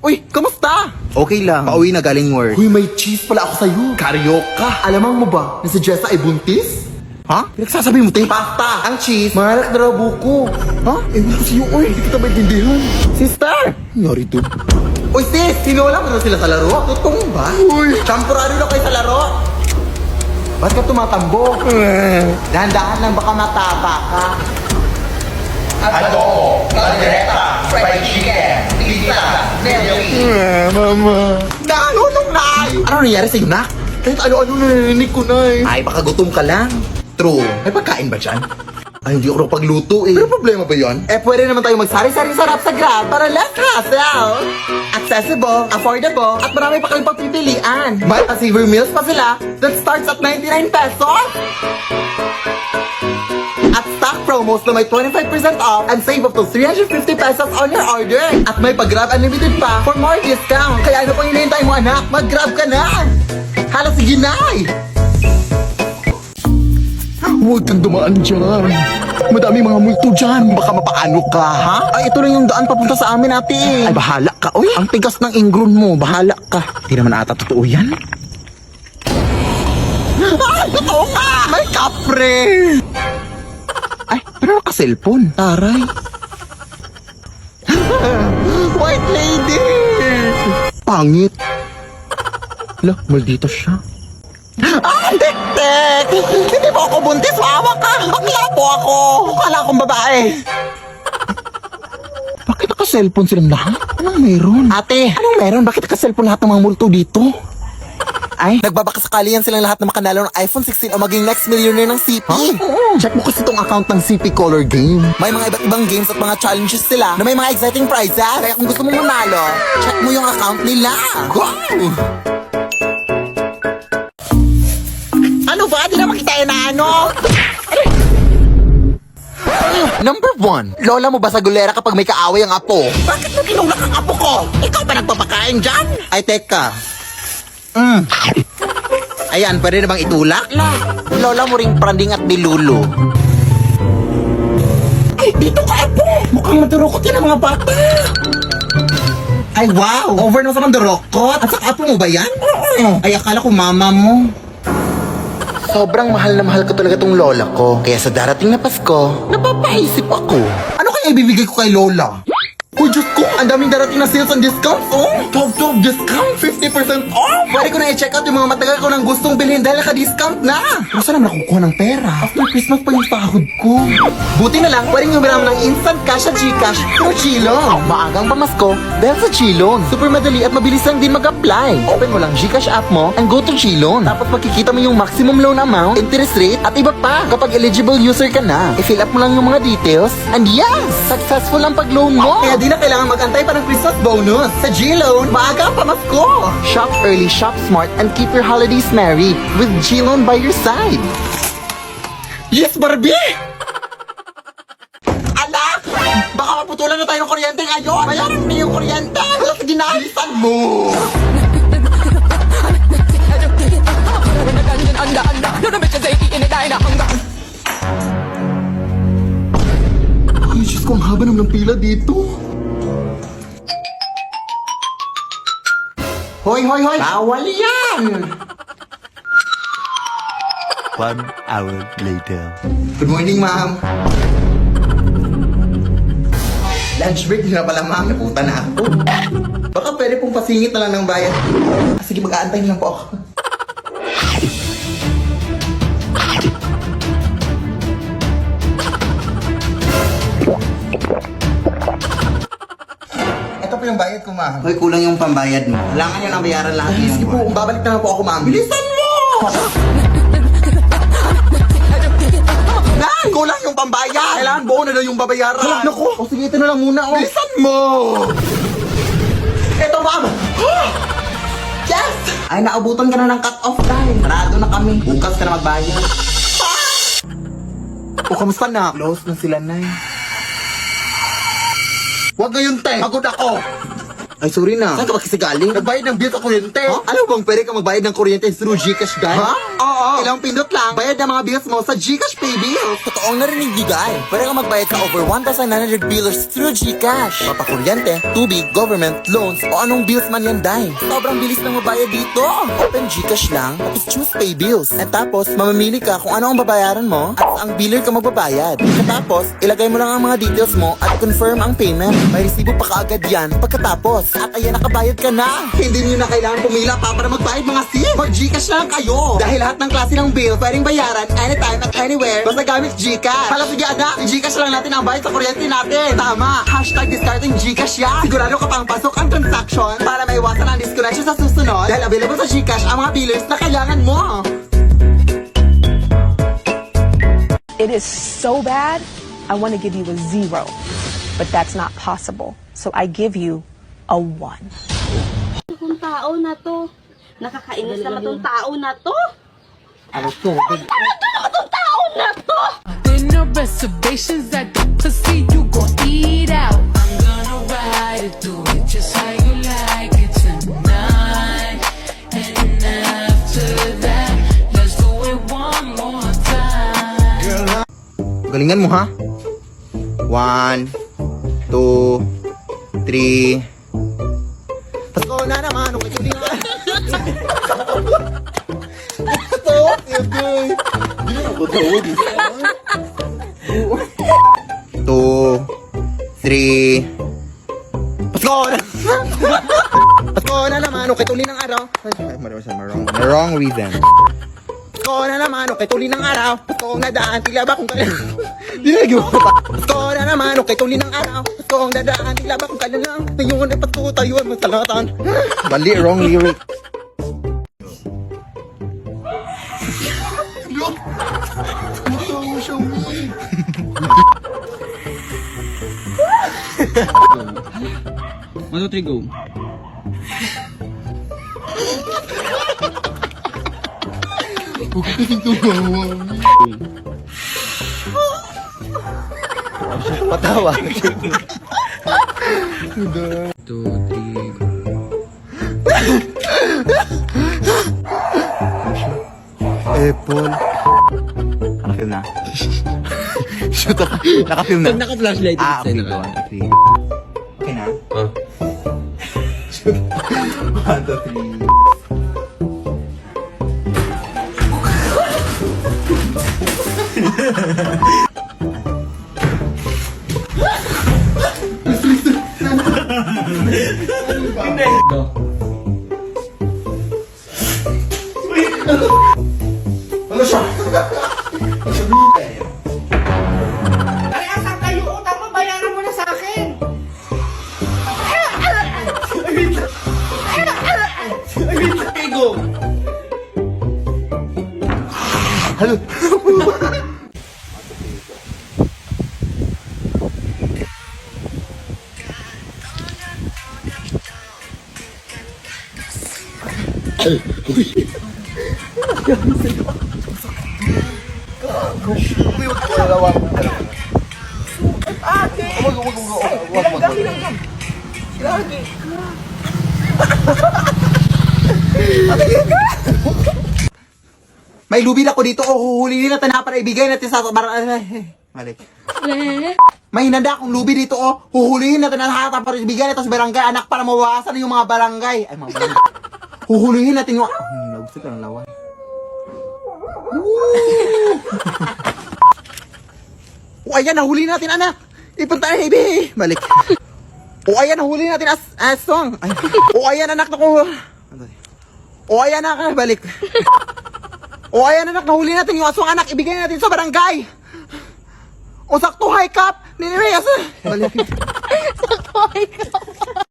Uy, kamusta? Okay lang. Pauwi na galing work. Uy, may cheese pala ako sa'yo. Karyoka. Alamang mo ba na si Jessa ay buntis? Ha? Pinagsasabi mo, te? Pasta! Ang cheese. Malak na raw buko. Ha? Ewan ko sa'yo, uy. Hindi kita maintindihan. Sister! Nangyari to. Uy, sis! Sinula mo na sila sa laro? Totoo ba? Uy! Champurado lang kayo sa laro? Ba't ka tumatambo? Dahan-dahan lang baka matapa ka. Adobo, caldereta, fried chicken, pizza, milky. Mama. Nalunong na! Ano nangyari sa'yo, nak? Kahit ano-ano narinig ko na eh. Ay, baka gutom ka lang. True. May pagkain ba dyan? Ay, hindi ako pagluto eh. Pero problema ba yun? Eh, pwede naman tayo magsari-saring sarap sa Grab para less hassle. Accessible, affordable, at marami pa kayong pagpipilian. May pa-saver meals pa sila that starts at 99 pesos. At stock promos na may 25% off and save up to 350 pesos on your order. At may pag-Grab Unlimited pa for more discount. Kaya ano pang hinihintay mo, anak? Mag-Grab ka na! Hala, sige na! Huwag kang dumaan dyan. Madami mga multo dyan. Baka mapaano ka, ha? Ay, ito lang yung daan papunta sa amin, ate. Ay, bahala ka. Uy, ang tigas ng ingron mo. Bahala ka. Di naman ata totoo yan. Ay, totoo nga! May kapre! Ay, pero naka-cellphone. Taray. White lady! Pangit. Hala, maldito siya. Ah, tek-tek! Hindi mo ako buntis, mawa ka! Bakla po ako! Kala akong babae! Bakit naka-cellphone silang lahat? Anong meron? Ate, anong meron? Bakit naka-cellphone lahat ng mga multo dito? Ay, nagbabakasakali yan silang lahat na makanalo ng iPhone 16 o maging next millionaire ng CP. Check mo kasi itong account ng CP Color Game. May mga iba't ibang games at mga challenges sila na may mga exciting prizes. Kaya kung gusto mong manalo, check mo yung account nila. Wow! Ano ba? Di na makita na ano? Number 1, lola mo ba sa gulera kapag may kaaway ang apo? Bakit mo tinulak ang apo ko? Ikaw ba nagpapakain dyan? Ay, teka. Ayan, pwede na bang itulak? Lola mo ring pranding at dilulu. Ay, dito ka apo! Mukhang madurukot yan ang mga bata! Ay, wow! Over na sa mandurokot. At saka apo mo ba yan? Ay, akala ko mama mo. Sobrang mahal na mahal ko talaga tong lola ko. Kaya sa darating na Pasko, napapaisip ako. Ano kaya ibibigay ko kay Lola? Uy, Diyos ko! Ang daming darating na sales and discounts, oh! 12 discount! 50% off! Pwede ko na i-check out yung mga matagal ko nang gustong bilhin dahil naka-discount na! Pero saan naman nakukuha ng pera? After Christmas pa yung sahod ko. Buti na lang, pwedeng humiram ng instant cash sa Gcash through Chilon. Maagang pamasko dahil sa Chilon. Super madali at mabilis lang din mag-apply. Open mo lang Gcash app mo and go to Chilon. Tapos makikita mo yung maximum loan amount, interest rate, at iba pa. Kapag eligible user ka na, i-fill up mo lang yung mga details and yes! Successful ang pag-loan mo! Kaya di na kailangan mag-antay pa ng Christmas bonus. Sa G-Loan, maaga ang pamasko. Shop early, shop smart, and keep your holidays merry with G-Loan by your side. Yes, Barbie! Anak! Baka maputulan na tayo ng kuryente ngayon! Bayaran mo na yung kuryente! Wala sa ginalisan mo! Ay, Diyos ko, ang haba naman ng pila dito. Hoy, hoy, hoy! Bawal yan! 1 hour later. Good morning, ma'am. Lunch break na pala, ma'am. Napunta na ako. Baka pwede pong pasingit na lang ng bayad. Sige, mag-aantay lang po ako. Ito po yung bayad ko, ma'am. Hoy, kulang yung pambayad mo. Kailangan nyo nang bayaran lahat Ay, yung sige po, babalik na lang po ako, ma'am. Bilisan mo! Nay! Kulang yung pambayad! Kailangan buo na daw yung babayaran! Halap na ko! O sige, ito na lang muna, oh. Bilisan mo! Eto, ma'am! Yes! Ay, naabutan ka na ng cut-off time. Parado na kami. Bukas ka na magbayad. O, kamusta na? Close na sila, Nay. Huwag ngayon, te! Pagod ako! Ay, sorry na. Saan ka ba kasi galing? Nagbayad ng bill sa kuryente. Ha? Alam mo bang pwede ka magbayad ng kuryente through Gcash, guys? Ha? Oo. Ilang pindot lang, bayad ng mga bills mo sa Gcash Pay Bills. Totoong narinig ni Guy. Pwede kang magbayad sa over 1,900 billers through GCash. Papakuryente, tubig, government, loans, o anong bills man yan, Day. Sobrang bilis na mabayad dito. Open GCash lang, tapos choose pay bills. At tapos, mamamili ka kung ano ang babayaran mo at ang biller ka magbabayad. Tapos, ilagay mo lang ang mga details mo at confirm ang payment. May resibo pa kaagad yan pagkatapos. At ayan, nakabayad ka na. Hindi niyo na kailangan pumila pa para magbayad mga sim. Mag-Gcash na lang kayo. Dahil lahat ng klase ng bill pwedeng bayaran anytime at anywhere basta gamit Gcash. Hala, sige anak, Gcash lang natin ang bayad sa kuryente natin. Tama. #discarding Gcash yan. Sigurado ka pang pasok ang transaction para maiwasan ang disconnection sa susunod. Dahil available sa Gcash ang mga billers na kailangan mo. It is so bad, I want to give you a 0. But that's not possible. So I give you a 1. Itong tao na to. Nakakainis naman tong tao na to. Ano to? Itong tao na to! There no reservations at the pussy, you gon' eat out. I'm gonna ride it, do it just how you like it tonight. And after that, let's do it one more time. Galingan mo ha. 1, 2, 3. Pasko na naman. Okay, tuloy na. Ito. Hindi na ako tawag. 2, 3. Pasko na. Pasko na naman. Okay, tuloy ng araw. Ay, wrong reason. Pasko na naman. Okay, tuloy ng araw. Pasko na daan. Tila ba kung kailan? Di na nagawa pa. Pasko na naman. Okay, tuloy ng araw. Pasko na daan. Tila ba kung kailan lang? Ngayon ay pasko tayo. Masalatan. Bali, wrong lyric. Patawa. Apple. Nakafilm na. Shoot ako. Nakafilm na. Pag naka-flashlight, Okay, na. 1, 2, 3. Okay na? Shoot. 1, 2, 3. Ano siya? Asan kayo? Utang mo, bayaran mo na sa akin! Halo. May lubid ako dito. Huhulihin natin na para ibigay natin sa Malik. May hinanda akong lubi dito. Huhulihin natin na para ibigay natin sa barangay. Anak, para mawawasan yung mga barangay. Ay, mga barangay. Huhulihin natin yung... Nagsip ka ng lawan. Ayan, nahulihin natin, anak. Ipunta na, ibi. Malik. Ayan, nahulihin natin aswang. Ayan, anak, naku. Ayan, anak, balik. Ayan, anak, nahuli natin yung aswang, anak. Ibigay natin sa barangay. Sakto, high cup. Balik. Sakto, ikaw.